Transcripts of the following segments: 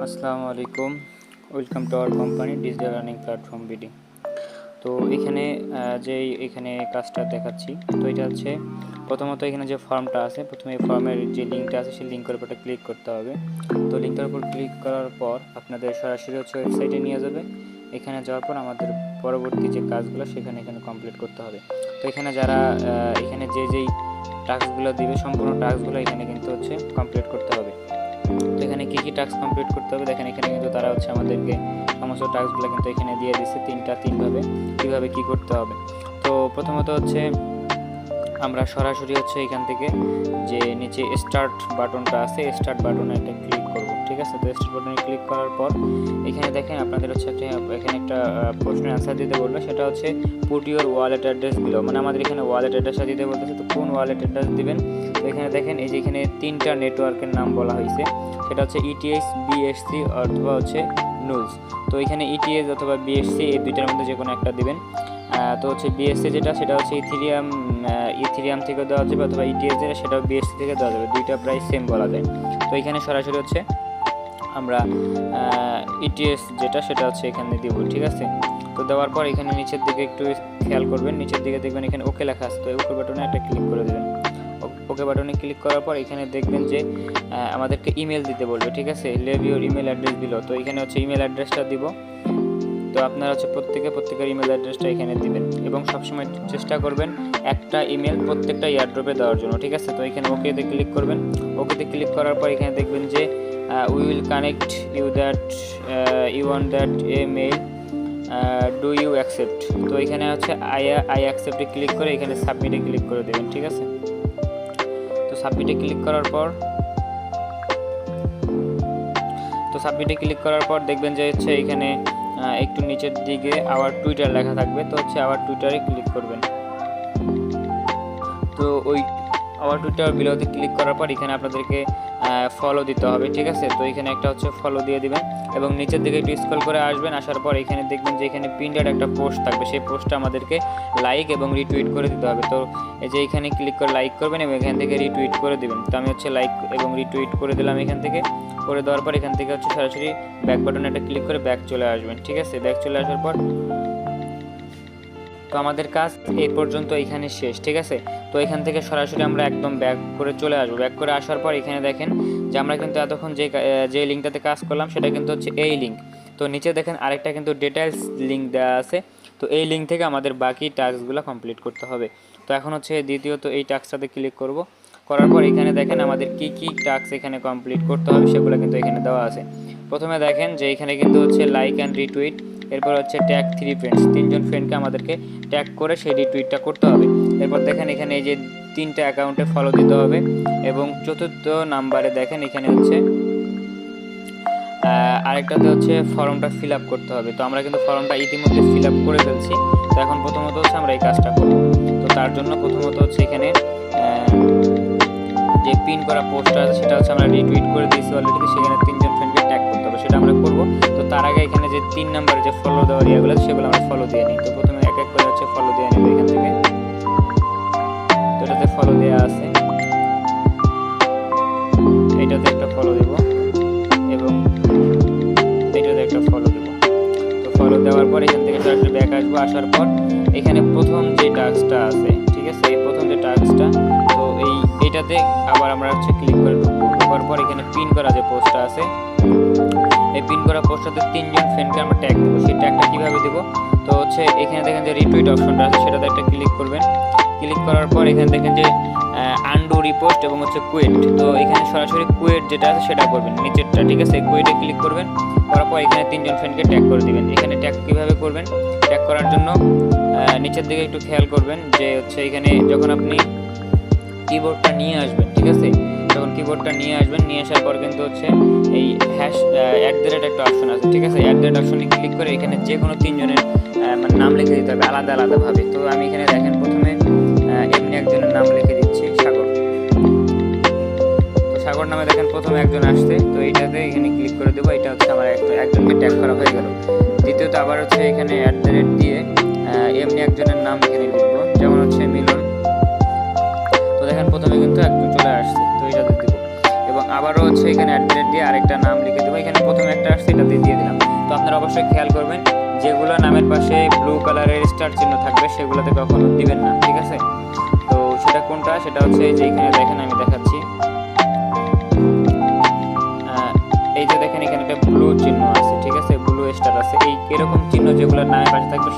আসসালামু আলাইকুম, welcome to our company digital learning platform BD. তো এখানে কাজটা দেখাচ্ছি। তো এটা হচ্ছে প্রথমত এখানে যে ফর্মটা আছে, প্রথমে এই ফর্মের যে লিঙ্কটা আছে সেই লিঙ্কের উপরটা ক্লিক করতে হবে। তো লিঙ্কের উপর ক্লিক করার পর আপনাদের সরাসরি ওয়েবসাইটে নিয়ে যাবে। এখানে যাওয়ার পর আমাদের পরবর্তী যে কাজগুলো এখানে কমপ্লিট করতে হবে। তো এখানে যারা এখানে যেই টাস্কগুলো দিবে সম্পূর্ণ টাস্কগুলো এখানে কমপ্লিট করতে হবে। তো এখানে কী টাস্ক কমপ্লিট করতে হবে দেখেন, এখানে তারা আমাদেরকে সমস্ত টাস্কগুলো এখানে দিয়ে দিচ্ছে তিনভাবে কীভাবে কী করতে হবে। তো প্রথমত আমরা সরাসরি এখান থেকে যে নিচে স্টার্ট বাটনটা আছে, স্টার্ট বাটনে একটা ক্লিক করব, ঠিক আছে। তো স্টার্ট বাটনে ক্লিক করার পর এখানে দেখেন আপনাদের একটা প্রশ্নের অ্যান্সার দিতে বলবে, সেটা put your wallet address below, মানে আমাদের এখানে ওয়ালেট অ্যাড্রেসটা দিতে বলতেছে। তো কোন ওয়ালেট অ্যাড্রেস দিবেন, তো এখানে দেখেন এই যে এখানে তিনটা নেটওয়ার্কের নাম বলা হয়েছে, সেটা ইটিএস, বিএসসি অথবা নুলস। তো এখানে ইটিএস অথবা বিএসসি এই দুইটার মধ্যে যে কোনো একটা দিবেন। তো বিএসসি সেটা ইথেরিয়াম থেকে দেওয়া যাবে, অথবা ইটিএস যেটা সেটাও বিএসসি থেকে দেওয়া যাবে, দুইটা প্রায় সেম বলা যায়। তো এখানে সরাসরি আমরা ইটিএস সেটা এখানে দিব, ঠিক আছে। তো দেওয়ার পর এখানে নিচের দিকে একটু খেয়াল করবেন, নিচের দিকে দেখবেন এখানে ওকে লেখা আছে, তো ওকে বাটনে একটা ক্লিক করে দেবেন। ওকে বাটনে ক্লিক করার পর এখানে দেখবেন যে আমাদেরকে ইমেল দিতে বলবে, ঠিক আছে। Leave your email address below, তো এখানে ইমেল অ্যাড্রেসটা দিব। তো আপনারা প্রত্যেকের ইমেল অ্যাড্রেসটা এখানে দিবেন, এবং সবসময় চেষ্টা করবেন একটা ইমেল প্রত্যেকটা এয়ারড্রপে দেওয়ার জন্য, ঠিক আছে। তো এখানে ওকেতে ক্লিক করবেন। ওকেতে ক্লিক করার পর এখানে দেখবেন যে we will connect you that you want that a mail, do you accept. তো এখানে আই অ্যাকসেপ্টে ক্লিক করে এখানে সাবমিটে ক্লিক করে দেবেন, ঠিক আছে। তো সাবমিটে ক্লিক করার পর দেখবেন যে এখানে একটু নিচের দিকে আওয়ার টুইটার লেখা থাকবে, তো আওয়ার টুইটারে ক্লিক করবেন। তো ওই আওয়ার টুইটার বিলোতে ক্লিক করার পর এখানে আপনাদেরকে ফলো দিতে হবে, ঠিক আছে। তো এখানে একটা ফলো দিয়ে দিবেন, এবং নিচের দিকে একটু স্ক্রল করে আসবেন। আসার পর এখানে দেখবেন যে এখানে পিনড একটা পোস্ট থাকবে, সেই পোস্টটা আমাদেরকে লাইক এবং রিটুইট করে দিতে হবে। তো এই যে এখানে ক্লিক করে লাইক করবেন এবং এখান থেকে রিটুইট করে দেবেন। তো আমি লাইক এবং রিটুইট করে দিলাম। এখান থেকে করে দেওয়ার পর এখান থেকে সরাসরি ব্যাক বাটনে একটা ক্লিক করে ব্যাক চলে আসবেন, ঠিক আছে। ব্যাক চলে আসার পর তো আমাদের কাজ এই পর্যন্ত এখানে শেষ, ঠিক আছে। তো এখান থেকে সরাসরি আমরা একদম ব্যাক করে চলে আসবো। ব্যাক করে আসার পর এখানে দেখেন যে আমরা এতক্ষণ যে লিঙ্কটাতে কাজ করলাম সেটা এই লিঙ্ক। তো নিচে দেখেন আরেকটা ডিটেইলস লিঙ্ক দেওয়া আছে। তো এই লিঙ্ক থেকে আমাদের বাকি টাস্কগুলো কমপ্লিট করতে হবে। তো এখন দ্বিতীয়ত এই টাস্কটাতে ক্লিক করব। করার পর এখানে দেখেন আমাদের কি টাস্ক এখানে কমপ্লিট করতে হবে সেগুলো এখানে দেওয়া আছে। প্রথমে দেখেন যে এখানে লাইক অ্যান্ড রিটুইট, এরপর ট্যাগ 3 ফ্রেন্ডস, 3জন ফ্রেন্ডকে আমাদেরকে ট্যাগ করে সেই রিটুইটটা করতে হবে। এরপর দেখেন এখানে এই যে 3টা অ্যাকাউন্টে ফলো দিতে হবে, এবং চতুর্থ নাম্বারে দেখেন এখানে আরেকটাতে ফর্মটা ফিল আপ করতে হবে। তো আমরা ফর্মটা ইতিমধ্যে ফিল আপ করে ফেলছি। তো এখন প্রথমত আমরা এই কাজটা করব। তো তার জন্য প্রথমত এখানে যে পিন করা পোস্টটা আছে সেটা আমরা রিটুইট করে দিয়েছি অলরেডি, সেখানে 3জন ফ্রেন্ডকে ট্যাগ করতে হবে, সেটা আমরা করব। তো তার আগে এখানে যে 3 নম্বরে যে ফলো দেওয়ার ইয়েগুলো সেগুলো আমরা ফলো দিয়ে নিই। তো প্রথমে এক এক করে ফলো দিয়ে নেব এখান থেকে। তো এটাতে ফলো দেওয়া আছে, এইটাতে একটা ফলো দেব এবং এইটাতে একটা ফলো দেব। তো ফলো দেওয়ার পর এখান থেকে সরাসরি ব্যাক আসবো। আসার পর এখানে প্রথম যে টাস্কটা আছে, ঠিক আছে, এই প্রথম যে টাস্কটা, তো এইটাতে আবার আমরা ক্লিক করে ঢুকবো। ঢোকার পর এখানে পিন করা যে পোস্টটা আছে, এই পিন করা পোস্টটাতে 3জন ফ্রেন্ডকে আমরা ট্যাগ দেবো। সেই ট্যাগটা কীভাবে দেবো, তো এখানে দেখেন যে রিটুইট অপশনটা আছে, সেটাতে একটা ক্লিক করবেন। ক্লিক করার পর এখানে দেখেন যে আনডু রিপোস্ট এবং কুইট। তো এখানে সরাসরি কুইট যেটা আছে সেটা করবেন, নিচেরটা, ঠিক আছে। কুইটে ক্লিক করবেন, করার পর এখানে 3জন ফ্রেন্ডকে ট্যাগ করে দিবেন। এখানে ট্যাগ কীভাবে করবেন, ট্যাগ করার জন্য নিচের দিকে একটু খেয়াল করবেন যে এখানে যখন আপনি কিবোর্ডটা নিয়ে আসবেন, ঠিক আছে, যখন কিবোর্ডটা নিয়ে আসবেন, নিয়ে আসার পর এই হ্যাশ একটা অপশন আছে, ঠিক আছে। অপশনে ক্লিক করে এখানে যে কোনো 3জনের মানে নাম লিখে দিতে হবে আলাদাভাবে। তো আমি এখানে দেখেন প্রথমে এমনি একজনের নাম লিখে দিচ্ছি, সাগর। তো সাগর নামে দেখেন প্রথমে একজন আসছে, তো এইটাতে এখানে ক্লিক করে দেবো। এটা আমার একজনকে ট্যাগ করা হয়ে গেল। দ্বিতীয়ত আবার এখানে দিয়ে এমনি একজনের নাম এখানে লিখবো, যেমন মিলন। তো দেখেন প্রথমে একজন চলে আসছে, তো এইটাতে দেবো। এবং আবারও হচ্ছে এখানে অ্যাডমিট দিয়ে আরেকটা নাম লিখে দেবো। এখানে প্রথমে একটা আসছে এটা দিয়ে দিলাম। তো আপনারা অবশ্যই খেয়াল করবেন যেগুলো নামের পাশে ব্লু কালারের স্টার চিহ্ন থাকবে সেগুলোতে কখনো দিবেন না, ঠিক আছে? তো সেটা কোনটা, সেটা হচ্ছে যে এখানে দেখেন আমি দেখাচ্ছি, এই যে দেখেন এখানে একটা ব্লু চিহ্ন আছে, ঠিক আছে, ব্লু স্টার আছে। এই এরকম চিহ্ন যেগুলো নামের পাশে থাকবে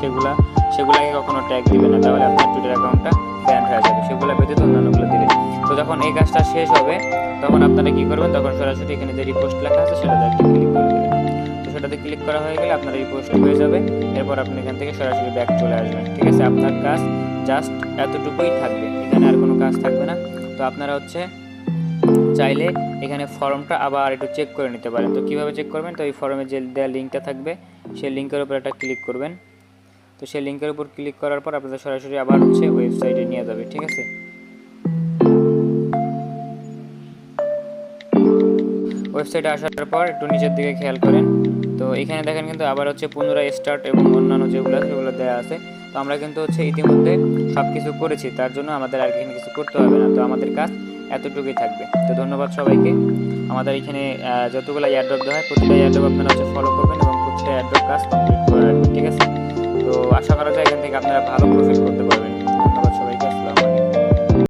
সেগুলাকে কখনো ট্যাগ দিবে না, তাহলে আপনার টুইটার অ্যাকাউন্টটা ব্যান হয়ে যাবে। সেগুলো ব্যতীত অন্যান্যগুলো দিবেন। তো যখন এই কাজটা শেষ হবে তখন আপনারা কি করবেন, তখন সরাসরি এখানে যে রিপোস্ট লেখা আছে সেটাতে একটা ক্লিক করে দেবেন। তো সেটাতে ক্লিক করা হয়ে গেলে আপনার রিপোস্ট হয়ে যাবে। এরপর আপনি এখান থেকে সরাসরি ব্যাক চলে আসবেন, ঠিক আছে? আপনার কাজ জাস্ট এতটুকুই থাকবে, এখানে আর কোনো কাজ থাকবে না। তো আপনারা হচ্ছে চাইলে এখানে ফর্মটা আবার একটু চেক করে নিতে পারেন। তো কীভাবে চেক করবেন, তো এই ফর্মে যে দেওয়া লিঙ্কটা থাকবে সেই লিঙ্কের উপর একটা ক্লিক করবেন। তো সেই লিঙ্কের উপর ক্লিক করার পর আপনাদের সরাসরি আবার হচ্ছে ওয়েবসাইটে নিয়ে যাবে, ঠিক আছে? ওয়েবসাইটে আসার পর একটু নিচের দিকে খেয়াল করেন। তো এখানে দেখেন কিন্তু আবার হচ্ছে পুনরায় স্টার্ট এবং অন্যান্য যেগুলো সেগুলো দেওয়া আছে। তো আমরা কিন্তু হচ্ছে ইতিমধ্যে সব কিছু করেছি, তার জন্য আমাদের আর এখানে কিছু করতে হবে না। তো আমাদের কাজ এতটুকুই থাকবে। তো ধন্যবাদ সবাইকে। আমাদের এখানে যতগুলো এয়ারড্রপ দেওয়া হয় প্রতিটা এয়ারড্রপ আপনারা হচ্ছে ফলো করবেন এবং প্রতিটা এয়ারড্রপ কাজ কমপ্লিট করে রাখবেন, ঠিক আছে? তো আশা করা যায় এখান থেকে আপনারা ভালো প্রফিট করতে পারবেন।